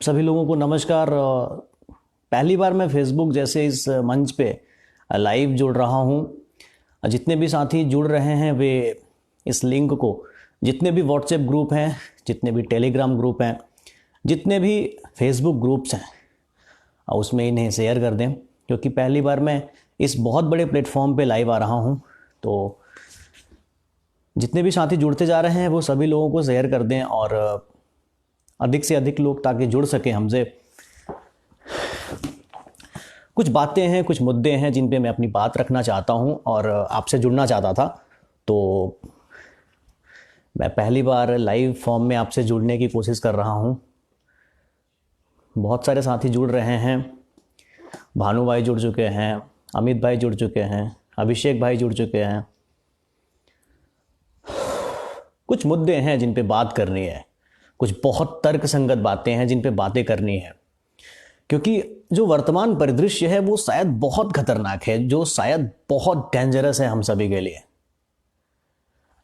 सभी लोगों को नमस्कार। पहली बार मैं फेसबुक जैसे इस मंच पे लाइव जुड़ रहा हूँ। जितने भी साथी जुड़ रहे हैं वे इस लिंक को, जितने भी व्हाट्सएप ग्रुप हैं, जितने भी टेलीग्राम ग्रुप हैं, जितने भी फेसबुक ग्रुप्स हैं, उसमें इन्हें शेयर कर दें, क्योंकि पहली बार मैं इस बहुत बड़े प्लेटफॉर्म पे लाइव आ रहा हूँ। तो जितने भी साथी जुड़ते जा रहे हैं वो सभी लोगों को शेयर कर दें और अधिक से अधिक लोग ताकि जुड़ सकें हमसे। कुछ बातें हैं, कुछ मुद्दे हैं जिन पे मैं अपनी बात रखना चाहता हूं और आपसे जुड़ना चाहता था। तो मैं पहली बार लाइव फॉर्म में आपसे जुड़ने की कोशिश कर रहा हूं। बहुत सारे साथी जुड़ रहे हैं। भानु भाई जुड़ चुके हैं, अमित भाई जुड़ चुके हैं, अभिषेक भाई जुड़ चुके हैं। कुछ मुद्दे हैं जिन पे बात करनी है, कुछ बहुत तर्कसंगत बातें हैं जिन पे बातें करनी है, क्योंकि जो वर्तमान परिदृश्य है वो शायद बहुत खतरनाक है, जो शायद बहुत डेंजरस है हम सभी के लिए।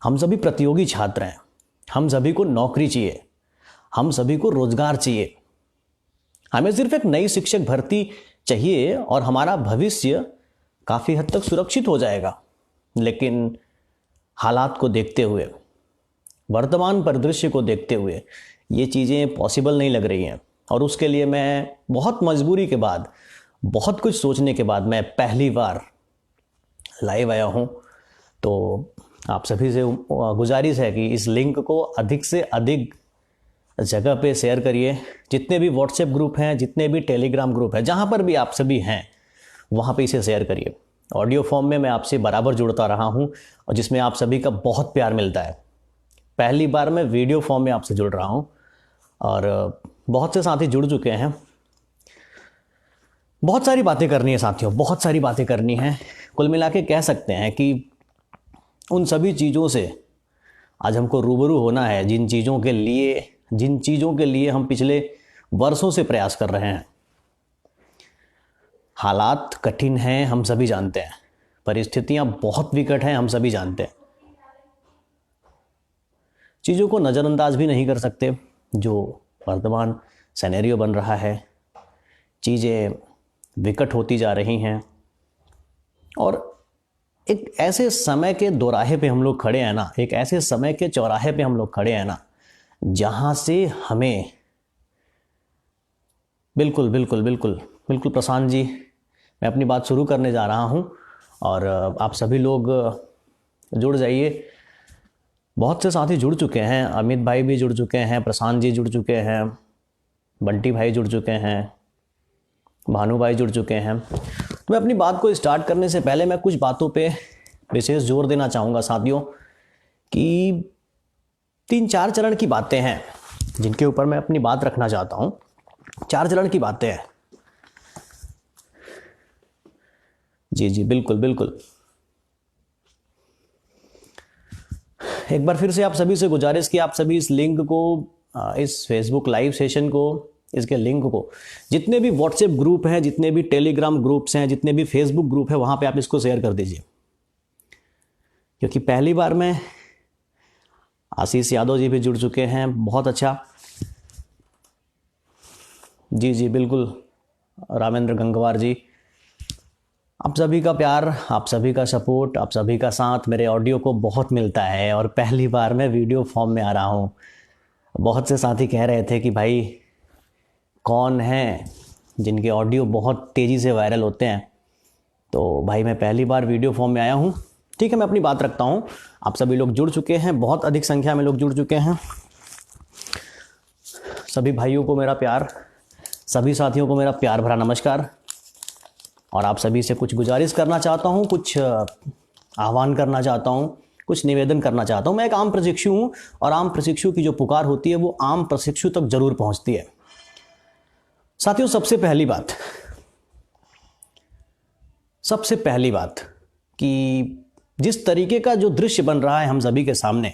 हम सभी प्रतियोगी छात्र हैं, हम सभी को नौकरी चाहिए, हम सभी को रोजगार चाहिए। हमें सिर्फ एक नई शिक्षक भर्ती चाहिए और हमारा भविष्य काफी हद तक सुरक्षित हो जाएगा। लेकिन हालात को देखते हुए, वर्तमान परिदृश्य को देखते हुए ये चीज़ें पॉसिबल नहीं लग रही हैं। और उसके लिए मैं बहुत मजबूरी के बाद, बहुत कुछ सोचने के बाद मैं पहली बार लाइव आया हूँ। तो आप सभी से गुजारिश है कि इस लिंक को अधिक से अधिक जगह पे शेयर करिए। जितने भी व्हाट्सएप ग्रुप हैं, जितने भी टेलीग्राम ग्रुप हैं, जहाँ पर भी आप सभी हैं वहाँ पे इसे शेयर करिए। ऑडियो फॉर्म में मैं आपसे बराबर जुड़ता रहा हूँ और जिसमें आप सभी का बहुत प्यार मिलता है। पहली बार मैं वीडियो फॉर्म में आपसे जुड़ रहा हूँ और बहुत से साथी जुड़ चुके हैं। बहुत सारी बातें करनी है साथियों, बहुत सारी बातें करनी है। कुल मिला के कह सकते हैं कि उन सभी चीज़ों से आज हमको रूबरू होना है जिन चीज़ों के लिए हम पिछले वर्षों से प्रयास कर रहे हैं। हालात कठिन हैं, हम सभी जानते हैं। परिस्थितियां बहुत विकट हैं, हम सभी जानते हैं। चीज़ों को नज़रअंदाज भी नहीं कर सकते। जो वर्तमान सिनेरियो बन रहा है, चीज़ें विकट होती जा रही हैं और एक ऐसे समय के दोराहे पे हम लोग खड़े हैं ना, एक ऐसे समय के चौराहे पे हम लोग खड़े हैं ना, जहाँ से हमें बिल्कुल बिल्कुल बिल्कुल बिल्कुल प्रशांत जी, मैं अपनी बात शुरू करने जा रहा हूँ और आप सभी लोग जुड़ जाइए। बहुत से साथी जुड़ चुके हैं, अमित भाई भी जुड़ चुके हैं, प्रशांत जी जुड़ चुके हैं, बंटी भाई जुड़ चुके हैं, भानु भाई जुड़ चुके हैं। तो मैं अपनी बात को स्टार्ट करने से पहले मैं कुछ बातों पे विशेष जोर देना चाहूँगा साथियों कि 3-4 चरण की बातें हैं जिनके ऊपर मैं अपनी बात रखना चाहता हूँ। 4 चरण की बातें हैं। जी जी बिल्कुल बिल्कुल। एक बार फिर से आप सभी से गुजारिश कि आप सभी इस लिंक को, इस फेसबुक लाइव सेशन को, इसके लिंक को, जितने भी व्हाट्सएप ग्रुप हैं, जितने भी टेलीग्राम ग्रुप्स हैं, जितने भी फेसबुक ग्रुप है, वहां पे आप इसको शेयर कर दीजिए। क्योंकि पहली बार में आशीष यादव जी भी जुड़ चुके हैं, बहुत अच्छा। जी जी बिल्कुल, रामेंद्र गंगवार जी, आप सभी का प्यार, आप सभी का सपोर्ट, आप सभी का साथ मेरे ऑडियो को बहुत मिलता है। और पहली बार मैं वीडियो फॉर्म में आ रहा हूँ। बहुत से साथी कह रहे थे कि भाई कौन हैं जिनके ऑडियो बहुत तेज़ी से वायरल होते हैं। तो भाई मैं पहली बार वीडियो फॉर्म में आया हूँ। ठीक है, मैं अपनी बात रखता हूँ। आप सभी लोग जुड़ चुके हैं, बहुत अधिक संख्या में लोग जुड़ चुके हैं। सभी भाइयों को मेरा प्यार, सभी साथियों को मेरा प्यार भरा नमस्कार। और आप सभी से कुछ गुजारिश करना चाहता हूँ, कुछ आह्वान करना चाहता हूँ, कुछ निवेदन करना चाहता हूँ। मैं एक आम प्रशिक्षु हूँ और आम प्रशिक्षु की जो पुकार होती है वो आम प्रशिक्षु तक जरूर पहुँचती है। साथियों, सबसे पहली बात कि जिस तरीके का जो दृश्य बन रहा है हम सभी के सामने,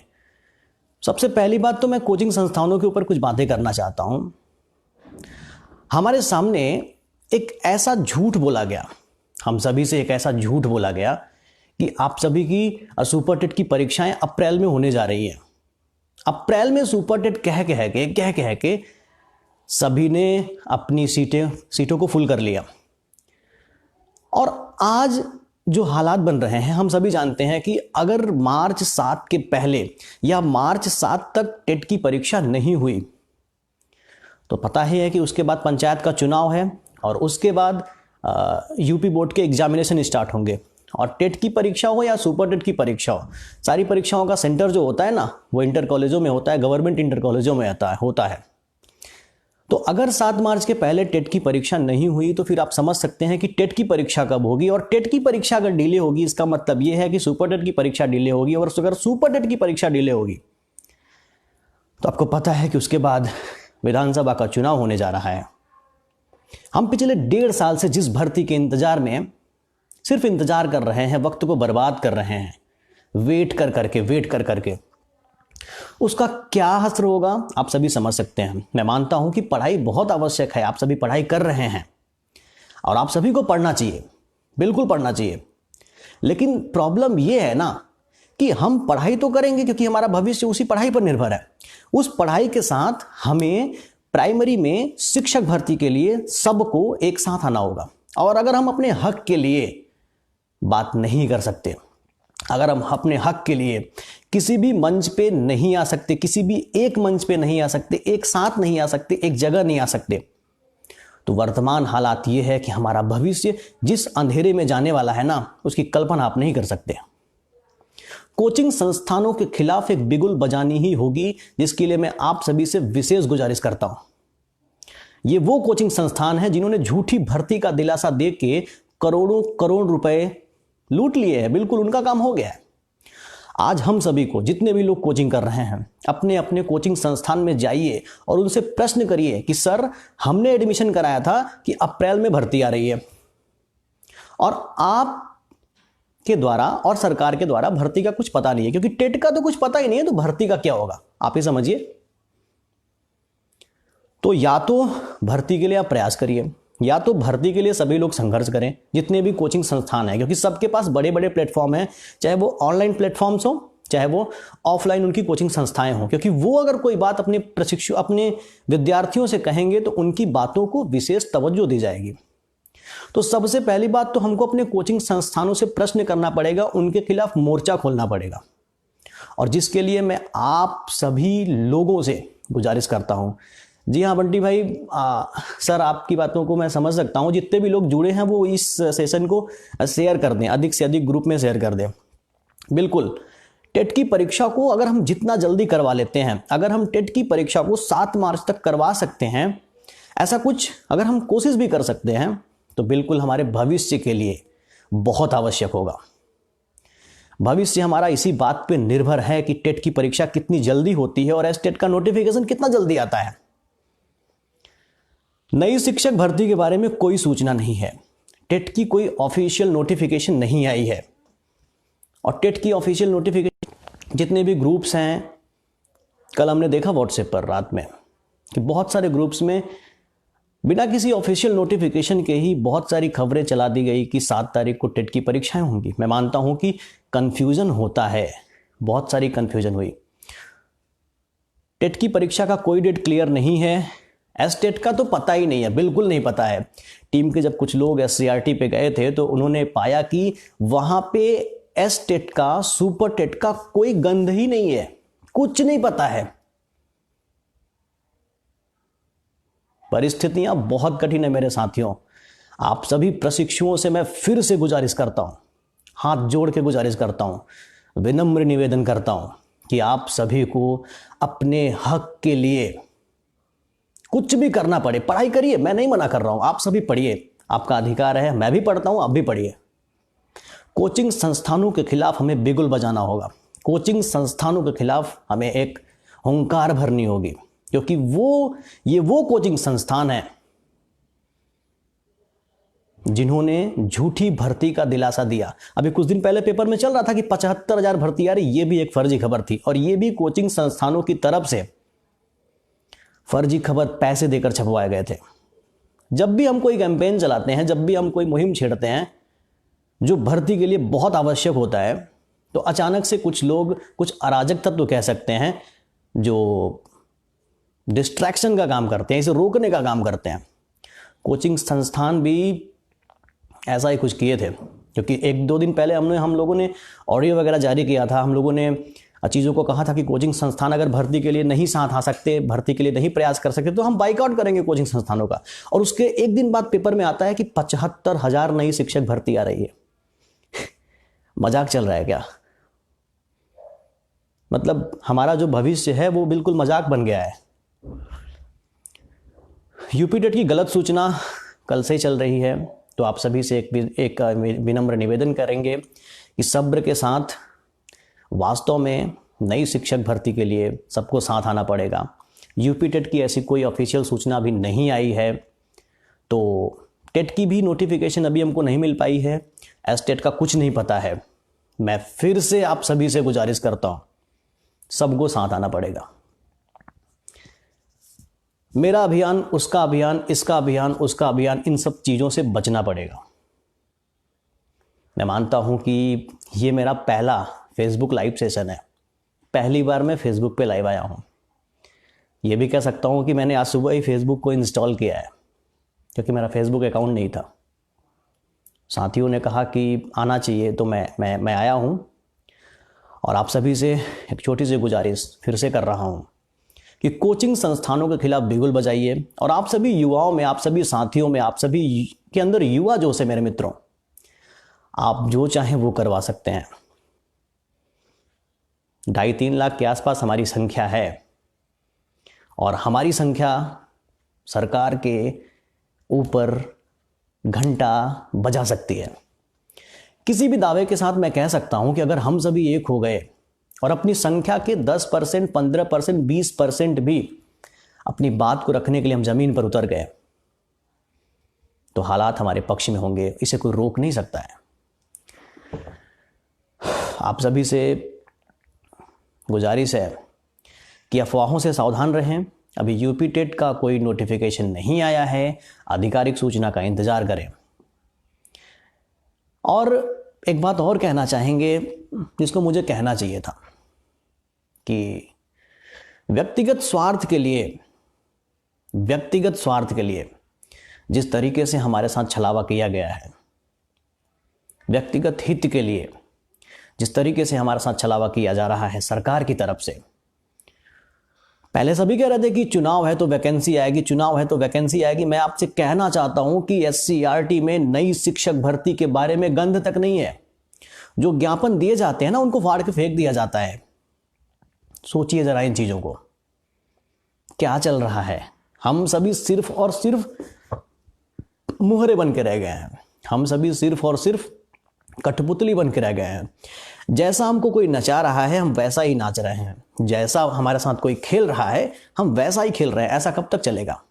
सबसे पहली बात तो मैं कोचिंग संस्थानों के ऊपर कुछ बातें करना चाहता हूँ। हमारे सामने एक ऐसा झूठ बोला गया, हम सभी से एक ऐसा झूठ बोला गया कि आप सभी की सुपर टेट की परीक्षाएं अप्रैल में होने जा रही हैं। अप्रैल में सुपर टेट कह के सभी ने अपनी सीटों को फुल कर लिया। और आज जो हालात बन रहे हैं, हम सभी जानते हैं कि अगर मार्च 7 के पहले या मार्च 7 तक टेट की परीक्षा नहीं हुई तो पता ही है कि उसके बाद पंचायत का चुनाव है और उसके बाद यूपी बोर्ड के एग्जामिनेशन स्टार्ट होंगे। और टेट की परीक्षा हो या सुपर टेट की परीक्षा हो, सारी परीक्षाओं का सेंटर जो होता है ना, वो इंटर कॉलेजों में होता है, गवर्नमेंट इंटर कॉलेजों में होता है। तो अगर 7 मार्च के पहले टेट की परीक्षा नहीं हुई तो फिर आप समझ सकते हैं कि टेट की परीक्षा कब होगी। और टेट की परीक्षा अगर डिले होगी, इसका मतलब यह है कि सुपर टेट की परीक्षा डिले होगी। और अगर सुपर टेट की परीक्षा डिले होगी तो आपको पता है कि उसके बाद विधानसभा का चुनाव होने जा रहा है। हम पिछले 1.5 साल से जिस भर्ती के इंतजार में सिर्फ इंतजार कर रहे हैं, वक्त को बर्बाद कर रहे हैं, वेट कर करके, उसका क्या असर होगा आप सभी समझ सकते हैं। मैं मानता हूं कि पढ़ाई बहुत आवश्यक है, आप सभी पढ़ाई कर रहे हैं और आप सभी को पढ़ना चाहिए, बिल्कुल पढ़ना चाहिए। लेकिन प्रॉब्लम यह है ना कि हम पढ़ाई तो करेंगे क्योंकि हमारा भविष्य उसी पढ़ाई पर निर्भर है। उस पढ़ाई के साथ हमें प्राइमरी में शिक्षक भर्ती के लिए सबको एक साथ आना होगा। और अगर हम अपने हक के लिए बात नहीं कर सकते, अगर हम अपने हक के लिए किसी भी मंच पे नहीं आ सकते, किसी भी एक मंच पे नहीं आ सकते, एक साथ नहीं आ सकते, एक जगह नहीं आ सकते, तो वर्तमान हालात ये है कि हमारा भविष्य जिस अंधेरे में जाने वाला है ना, उसकी कल्पना आप नहीं कर सकते। कोचिंग संस्थानों के खिलाफ एक बिगुल बजानी ही होगी, जिसके लिए मैं आप सभी से विशेष गुजारिश करता हूं। ये वो कोचिंग संस्थान है जिन्होंने झूठी भर्ती का दिलासा दे के करोड़ों करोड़ रुपए लूट लिए हैं। बिल्कुल उनका काम हो गया है। आज हम सभी को, जितने भी लोग कोचिंग कर रहे हैं, अपने अपने कोचिंग संस्थान में जाइए और उनसे प्रश्न करिए कि सर, हमने एडमिशन कराया था कि अप्रैल में भर्ती आ रही है और आप के द्वारा और सरकार के द्वारा भर्ती का कुछ पता नहीं है, क्योंकि टेट का तो कुछ पता ही नहीं है, तो भर्ती का क्या होगा आप ही समझिए। तो या तो भर्ती के लिए आप प्रयास करिए, या तो भर्ती के लिए सभी लोग संघर्ष करें, जितने भी कोचिंग संस्थान हैं, क्योंकि सबके पास बड़े बड़े प्लेटफॉर्म हैं, चाहे वो ऑनलाइन प्लेटफॉर्म्स हो, चाहे वो ऑफलाइन उनकी कोचिंग संस्थाएं हों। क्योंकि वो अगर कोई बात अपने विद्यार्थियों से कहेंगे तो उनकी बातों को विशेष तवज्जो दी जाएगी। तो सबसे पहली बात तो हमको अपने कोचिंग संस्थानों से प्रश्न करना पड़ेगा, उनके खिलाफ मोर्चा खोलना पड़ेगा। और जिसके लिए मैं आप सभी लोगों से गुजारिश करता हूं। जी हाँ बंटी भाई, सर आपकी बातों को मैं समझ सकता हूं। जितने भी लोग जुड़े हैं वो इस सेशन को शेयर कर दें, अधिक से अधिक ग्रुप में शेयर कर दें। बिल्कुल, टेट की परीक्षा को अगर हम जितना जल्दी करवा लेते हैं, अगर हम टेट की परीक्षा को 7 मार्च तक करवा सकते हैं, ऐसा कुछ अगर हम कोशिश भी कर सकते हैं, तो बिल्कुल हमारे भविष्य के लिए बहुत आवश्यक होगा। भविष्य हमारा इसी बात पे निर्भर है कि टेट की परीक्षा कितनी जल्दी होती है और टेट का नोटिफिकेशन कितना जल्दी आता है। नई शिक्षक भर्ती के बारे में कोई सूचना नहीं है, टेट की कोई ऑफिशियल नोटिफिकेशन नहीं आई है। और टेट की ऑफिशियल नोटिफिकेशन जितने भी ग्रुप्स हैं, कल हमने देखा व्हाट्सएप पर रात में कि बहुत सारे ग्रुप्स में बिना किसी ऑफिशियल नोटिफिकेशन के ही बहुत सारी खबरें चला दी गई कि 7 तारीख को टेट की परीक्षाएं होंगी। मैं मानता हूं कि कंफ्यूजन होता है, बहुत सारी कंफ्यूजन हुई। टेट की परीक्षा का कोई डेट क्लियर नहीं है, एस टेट का तो पता ही नहीं है, बिल्कुल नहीं पता है। टीम के जब कुछ लोग SCRT पे गए थे तो उन्होंने पाया कि वहां पे एस टेट का, सुपर टेट का कोई गंध ही नहीं है, कुछ नहीं पता है। परिस्थितियां बहुत कठिन है मेरे साथियों। आप सभी प्रशिक्षुओं से मैं फिर से गुजारिश करता हूं, हाथ जोड़ के गुजारिश करता हूं, विनम्र निवेदन करता हूं कि आप सभी को अपने हक के लिए कुछ भी करना पड़े, पढ़ाई करिए, मैं नहीं मना कर रहा हूं, आप सभी पढ़िए, आपका अधिकार है, मैं भी पढ़ता हूं, आप भी पढ़िए। कोचिंग संस्थानों के खिलाफ हमें बिगुल बजाना होगा, कोचिंग संस्थानों के खिलाफ हमें एक हुंकार भरनी होगी, क्योंकि ये वो कोचिंग संस्थान है जिन्होंने झूठी भर्ती का दिलासा दिया। अभी कुछ दिन पहले पेपर में चल रहा था कि 75,000 भर्ती आ रही, ये भी एक फर्जी खबर थी और ये भी कोचिंग संस्थानों की तरफ से फर्जी खबर पैसे देकर छपवाए गए थे। जब भी हम कोई कैंपेन चलाते हैं, जब भी हम कोई मुहिम छेड़ते हैं जो भर्ती के लिए बहुत आवश्यक होता है, तो अचानक से कुछ लोग, कुछ अराजक तत्व कह सकते हैं, जो डिस्ट्रैक्शन का काम करते हैं, इसे रोकने का काम करते हैं। कोचिंग संस्थान भी ऐसा ही कुछ किए थे, क्योंकि 1-2 दिन पहले हम लोगों ने ऑडियो वगैरह जारी किया था। हम लोगों ने चीज़ों को कहा था कि कोचिंग संस्थान अगर भर्ती के लिए नहीं साथ आ सकते, भर्ती के लिए नहीं प्रयास कर सकते, तो हम बाइकआउट करेंगे कोचिंग संस्थानों का। और उसके एक दिन बाद पेपर में आता है कि 75,000 नई शिक्षक भर्ती आ रही है। मजाक चल रहा है क्या? मतलब हमारा जो भविष्य है वो बिल्कुल मजाक बन गया है। यूपी टेट की गलत सूचना कल से ही चल रही है, तो आप सभी से एक विनम्र निवेदन करेंगे कि सब्र के साथ वास्तव में नई शिक्षक भर्ती के लिए सबको साथ आना पड़ेगा। यूपी टेट की ऐसी कोई ऑफिशियल सूचना अभी नहीं आई है, तो टेट की भी नोटिफिकेशन अभी हमको नहीं मिल पाई है। एसटेट का कुछ नहीं पता है। मैं फिर से आप सभी से गुजारिश करता हूं, सबको साथ आना पड़ेगा। मेरा अभियान, उसका अभियान, इसका अभियान, उसका अभियान, इन सब चीज़ों से बचना पड़ेगा। मैं मानता हूं कि ये मेरा पहला फेसबुक लाइव सेशन है, पहली बार मैं फेसबुक पे लाइव आया हूं। ये भी कह सकता हूं कि मैंने आज सुबह ही फेसबुक को इंस्टॉल किया है, क्योंकि मेरा फेसबुक अकाउंट नहीं था। साथियों ने कहा कि आना चाहिए, तो मैं आया हूं। और आप सभी से एक छोटी सी गुजारिश फिर से कर रहा हूं कि कोचिंग संस्थानों के खिलाफ बिगुल बजाइए। और आप सभी युवाओं में, आप सभी साथियों में, आप सभी के अंदर युवा जोश है मेरे मित्रों, आप जो चाहें वो करवा सकते हैं। 2.5-3 लाख के आसपास हमारी संख्या है, और हमारी संख्या सरकार के ऊपर घंटा बजा सकती है। किसी भी दावे के साथ मैं कह सकता हूं कि अगर हम सभी एक हो गए और अपनी संख्या के 10%, 15%, 20% भी अपनी बात को रखने के लिए हम जमीन पर उतर गए, तो हालात हमारे पक्ष में होंगे। इसे कोई रोक नहीं सकता है। आप सभी से गुजारिश है कि अफवाहों से सावधान रहें। अभी यूपी टेट का कोई नोटिफिकेशन नहीं आया है, आधिकारिक सूचना का इंतजार करें। और एक बात और कहना चाहेंगे, जिसको मुझे कहना चाहिए था, कि व्यक्तिगत स्वार्थ के लिए जिस तरीके से हमारे साथ छलावा किया गया है, व्यक्तिगत हित के लिए जिस तरीके से हमारे साथ छलावा किया जा रहा है सरकार की तरफ से। पहले सभी कह रहे थे कि चुनाव है तो वैकेंसी आएगी, चुनाव है तो वैकेंसी आएगी। मैं आपसे कहना चाहता हूं कि एससीईआरटी में नई शिक्षक भर्ती के बारे में गंध तक नहीं है। जो ज्ञापन दिए जाते हैं ना, उनको फाड़ के फेंक दिया जाता है। सोचिए जरा इन चीजों को, क्या चल रहा है। हम सभी सिर्फ और सिर्फ मुहरे बन के रह गए हैं। हम सभी सिर्फ और सिर्फ कठपुतली बन के रह गए हैं। जैसा हमको कोई नचा रहा है हम वैसा ही नाच रहे हैं, जैसा हमारे साथ कोई खेल रहा है हम वैसा ही खेल रहे हैं। ऐसा कब तक चलेगा?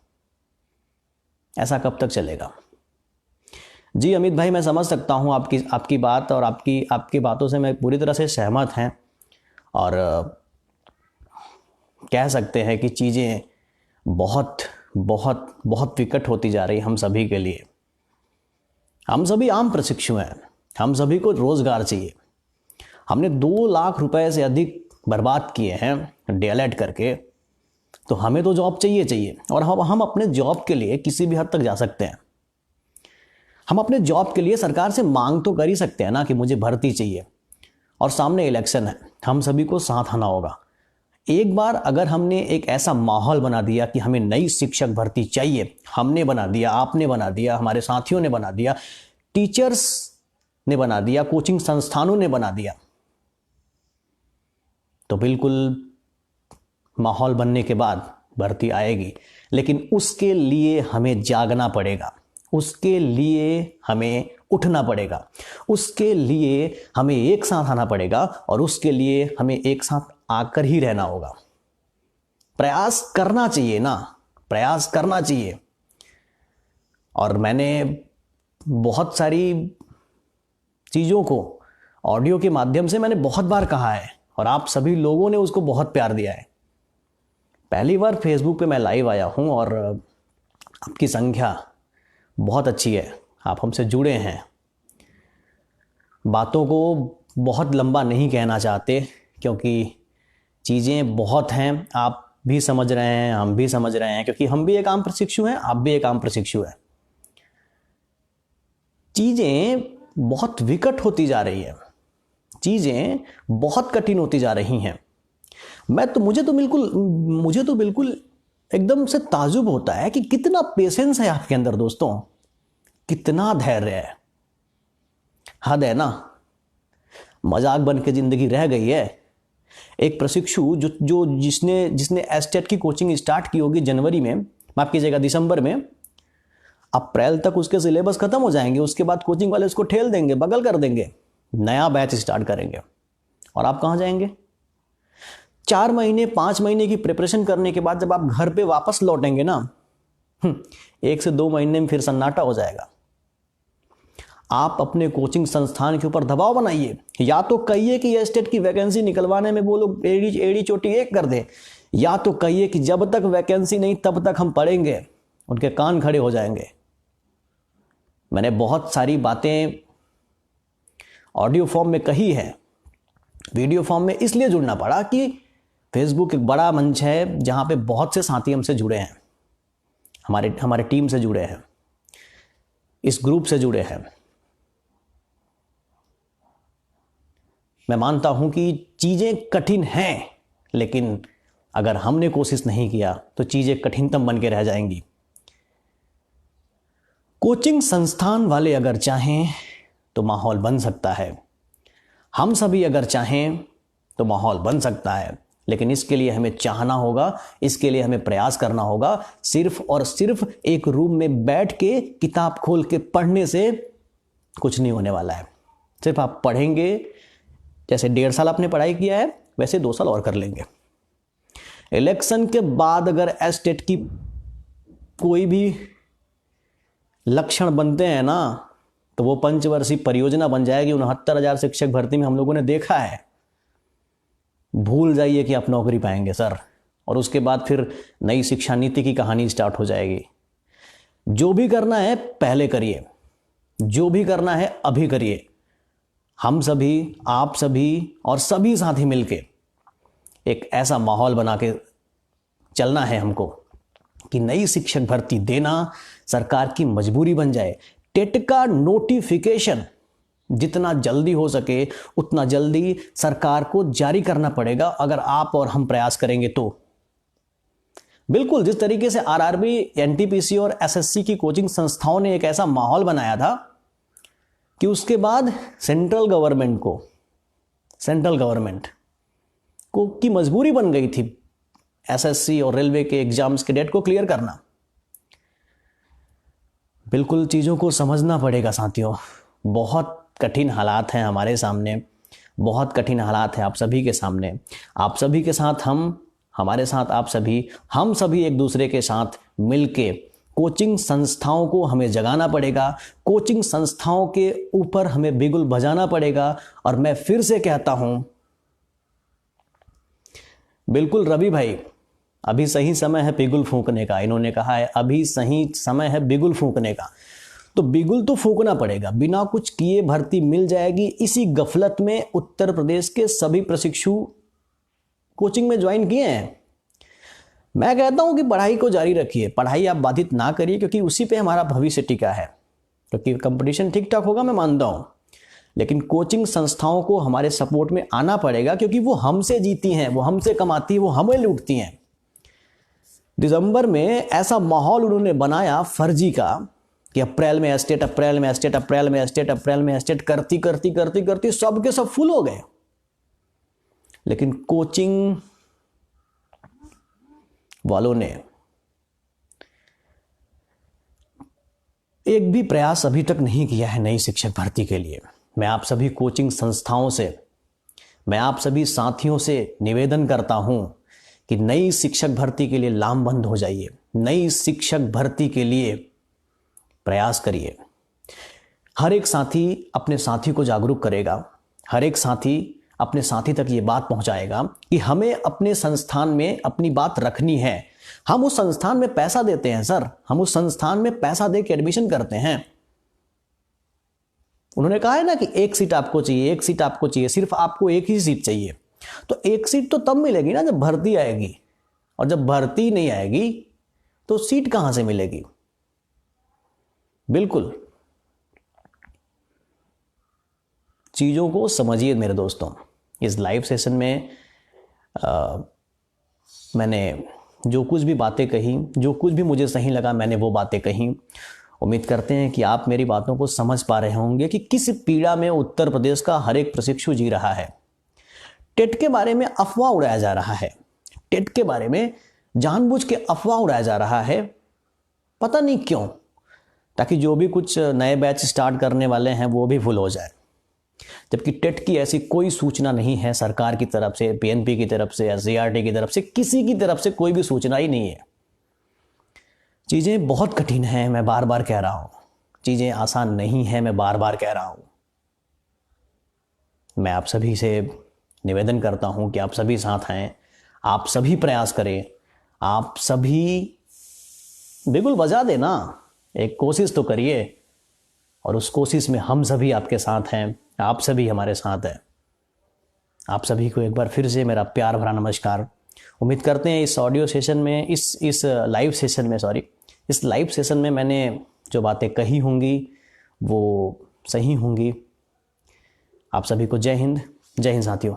ऐसा कब तक चलेगा? जी अमित भाई, मैं समझ सकता हूं आपकी बात, और आपकी बातों से मैं पूरी तरह से सहमत हैं। और कह सकते हैं कि चीज़ें बहुत बहुत बहुत विकट होती जा रही हम सभी के लिए। हम सभी आम प्रशिक्षु हैं, हम सभी को रोजगार चाहिए। हमने 2 लाख रुपए से अधिक बर्बाद किए हैं डीएलएड करके, तो हमें तो जॉब चाहिए। और हम अपने जॉब के लिए किसी भी हद तक जा सकते हैं। हम अपने जॉब के लिए सरकार से मांग तो कर ही सकते हैं ना कि मुझे भर्ती चाहिए, और सामने इलेक्शन है, हम सभी को साथ आना होगा। एक बार अगर हमने एक ऐसा माहौल बना दिया कि हमें नई शिक्षक भर्ती चाहिए, हमने बना दिया, आपने बना दिया, हमारे साथियों ने बना दिया, टीचर्स ने बना दिया, कोचिंग संस्थानों ने बना दिया, तो बिल्कुल माहौल बनने के बाद भर्ती आएगी। लेकिन उसके लिए हमें जागना पड़ेगा, उसके लिए हमें उठना पड़ेगा, उसके लिए हमें एक साथ आना पड़ेगा, और उसके लिए हमें एक साथ आकर ही रहना होगा। प्रयास करना चाहिए ना, प्रयास करना चाहिए। और मैंने बहुत सारी चीज़ों को ऑडियो के माध्यम से मैंने बहुत बार कहा है, और आप सभी लोगों ने उसको बहुत प्यार दिया है। पहली बार फेसबुक पे मैं लाइव आया हूं, और आपकी संख्या बहुत अच्छी है, आप हमसे जुड़े हैं। बातों को बहुत लंबा नहीं कहना चाहते, क्योंकि चीज़ें बहुत हैं। आप भी समझ रहे हैं, हम भी समझ रहे हैं, क्योंकि हम भी एक आम प्रशिक्षु हैं, आप भी एक आम प्रशिक्षु हैं। चीजें बहुत विकट होती जा रही है, चीजें बहुत कठिन होती जा रही हैं। मुझे तो बिल्कुल एकदम से ताजुब होता है कि कितना पेशेंस है आपके अंदर दोस्तों, कितना धैर्य है। हद है ना, मजाक बन के जिंदगी रह गई है। एक प्रशिक्षु जो जिसने एस्टेट की कोचिंग स्टार्ट की होगी जनवरी में, माफ कीजिएगा दिसंबर में, अप्रैल तक उसके सिलेबस खत्म हो जाएंगे, उसके बाद कोचिंग वाले उसको ठेल देंगे, बगल कर देंगे, नया बैच स्टार्ट करेंगे। और आप कहां जाएंगे? 4 महीने 5 महीने की प्रिपरेशन करने के बाद जब आप घर पे वापस लौटेंगे ना, 1 से 2 महीने में फिर सन्नाटा हो जाएगा। आप अपने कोचिंग संस्थान के ऊपर दबाव बनाइए, या तो कहिए कि एस्टेट की वैकेंसी निकलवाने में वो लोग एड़ी चोटी एक कर दे, या तो कहिए कि जब तक वैकेंसी नहीं तब तक हम पढ़ेंगे। उनके कान खड़े हो जाएंगे। मैंने बहुत सारी बातें ऑडियो फॉर्म में कही है, वीडियो फॉर्म में इसलिए जुड़ना पड़ा कि फेसबुक एक बड़ा मंच है जहां पे बहुत से साथी हमसे जुड़े हैं, हमारे टीम से जुड़े हैं, इस ग्रुप से जुड़े हैं। मैं मानता हूं कि चीजें कठिन हैं, लेकिन अगर हमने कोशिश नहीं किया तो चीजें कठिनतम बन के रह जाएंगी। कोचिंग संस्थान वाले अगर चाहें तो माहौल बन सकता है, हम सभी अगर चाहें तो माहौल बन सकता है, लेकिन इसके लिए हमें चाहना होगा, इसके लिए हमें प्रयास करना होगा। सिर्फ और सिर्फ एक रूम में बैठ के किताब खोल के पढ़ने से कुछ नहीं होने वाला है। सिर्फ आप पढ़ेंगे, जैसे 1.5 साल आपने पढ़ाई किया है वैसे 2 साल और कर लेंगे। इलेक्शन के बाद अगर एस्टेट की कोई भी लक्षण बनते हैं ना, तो वो पंचवर्षीय परियोजना बन जाएगी। 69,000 शिक्षक भर्ती में हम लोगों ने देखा है। भूल जाइए कि आप नौकरी पाएंगे सर, और उसके बाद फिर नई शिक्षा नीति की कहानी स्टार्ट हो जाएगी। जो भी करना है पहले करिए, जो भी करना है अभी करिए। हम सभी, आप सभी और सभी साथी मिलके एक ऐसा माहौल बना के चलना है हमको कि नई शिक्षक भर्ती देना सरकार की मजबूरी बन जाए। टेट का नोटिफिकेशन जितना जल्दी हो सके उतना जल्दी सरकार को जारी करना पड़ेगा, अगर आप और हम प्रयास करेंगे तो। बिल्कुल जिस तरीके से आरआरबी, एनटीपीसी और एसएससी की कोचिंग संस्थाओं ने एक ऐसा माहौल बनाया था कि उसके बाद सेंट्रल गवर्नमेंट को की मजबूरी बन गई थी एसएससी और रेलवे के एग्जाम्स के डेट को क्लियर करना। बिल्कुल चीज़ों को समझना पड़ेगा साथियों। बहुत कठिन हालात हैं हमारे सामने, बहुत कठिन हालात हैं आप सभी के सामने। आप सभी के साथ हमारे साथ आप सभी, हम सभी एक दूसरे के साथ मिलके कोचिंग संस्थाओं को हमें जगाना पड़ेगा। कोचिंग संस्थाओं के ऊपर हमें बिगुल बजाना पड़ेगा। और मैं फिर से कहता हूं, बिल्कुल रवि भाई, अभी सही समय है बिगुल फूंकने का। इन्होंने कहा है अभी सही समय है बिगुल फूंकने का। तो बिगुल तो फूंकना पड़ेगा, बिना कुछ किए भर्ती मिल जाएगी। इसी गफलत में उत्तर प्रदेश के सभी प्रशिक्षु कोचिंग में ज्वाइन किए हैं। मैं कहता हूं कि पढ़ाई को जारी रखिए, पढ़ाई आप बाधित ना करिए, क्योंकि उसी पे हमारा भविष्य टिका है। क्योंकि कंपटीशन ठीक ठाक होगा, मैं मानता हूं, लेकिन कोचिंग संस्थाओं को हमारे सपोर्ट में आना पड़ेगा, क्योंकि वो हमसे जीती हैं, वो हमसे कमाती हैं, वो हमें लूटती हैं। दिसंबर में ऐसा माहौल उन्होंने बनाया फर्जी का कि अप्रैल में एस्टेट करती सबके सब फुल हो गए। लेकिन कोचिंग वालों ने एक भी प्रयास अभी तक नहीं किया है नई शिक्षक भर्ती के लिए। मैं आप सभी कोचिंग संस्थाओं से, मैं आप सभी साथियों से निवेदन करता हूं कि नई शिक्षक भर्ती के लिए लामबंद हो जाइए, नई शिक्षक भर्ती के लिए प्रयास करिए। हर एक साथी अपने साथी को जागरूक करेगा, हर एक साथी अपने साथी तक ये बात पहुंचाएगा कि हमें अपने संस्थान में अपनी बात रखनी है। हम उस संस्थान में पैसा देते हैं सर, हम उस संस्थान में पैसा दे के एडमिशन करते हैं। उन्होंने कहा है ना कि एक सीट आपको चाहिए, एक सीट आपको चाहिए, सिर्फ आपको एक ही सीट चाहिए। तो एक सीट तो तब मिलेगी ना जब भर्ती आएगी। और जब भर्ती नहीं आएगी तो सीट कहां से मिलेगी? बिल्कुल, चीजों को समझिए मेरे दोस्तों। इस लाइव सेशन में मैंने जो कुछ भी बातें कही, जो कुछ भी मुझे सही लगा, मैंने वो बातें कही। उम्मीद करते हैं कि आप मेरी बातों को समझ पा रहे होंगे कि किस पीड़ा में उत्तर प्रदेश का हर एक प्रशिक्षु जी रहा है। टेट के बारे में अफवाह उड़ाया जा रहा है, टेट के बारे में जानबूझ के अफवाह उड़ाया जा रहा है, पता नहीं क्यों, ताकि जो भी कुछ नए बैच स्टार्ट करने वाले हैं वो भी भूल हो जाए। जबकि टेट की ऐसी कोई सूचना नहीं है सरकार की तरफ से, पीएनपी की तरफ से, एसजीआरटी की तरफ से, किसी की तरफ से कोई भी सूचना ही नहीं है। चीज़ें बहुत कठिन हैं, मैं बार बार कह रहा हूं। चीज़ें आसान नहीं है, मैं बार बार कह रहा हूं। मैं आप सभी से निवेदन करता हूं कि आप सभी साथ हैं, आप सभी प्रयास करें, आप सभी बिल्कुल बजा देना, एक कोशिश तो करिए। और उस कोशिश में हम सभी आपके साथ हैं, आप सभी हमारे साथ हैं। आप सभी को एक बार फिर से मेरा प्यार भरा नमस्कार। उम्मीद करते हैं इस ऑडियो सेशन में, इस लाइव सेशन में, इस लाइव सेशन में मैंने जो बातें कही होंगी वो सही होंगी। आप सभी को जय हिंद, जय हिंद साथियों।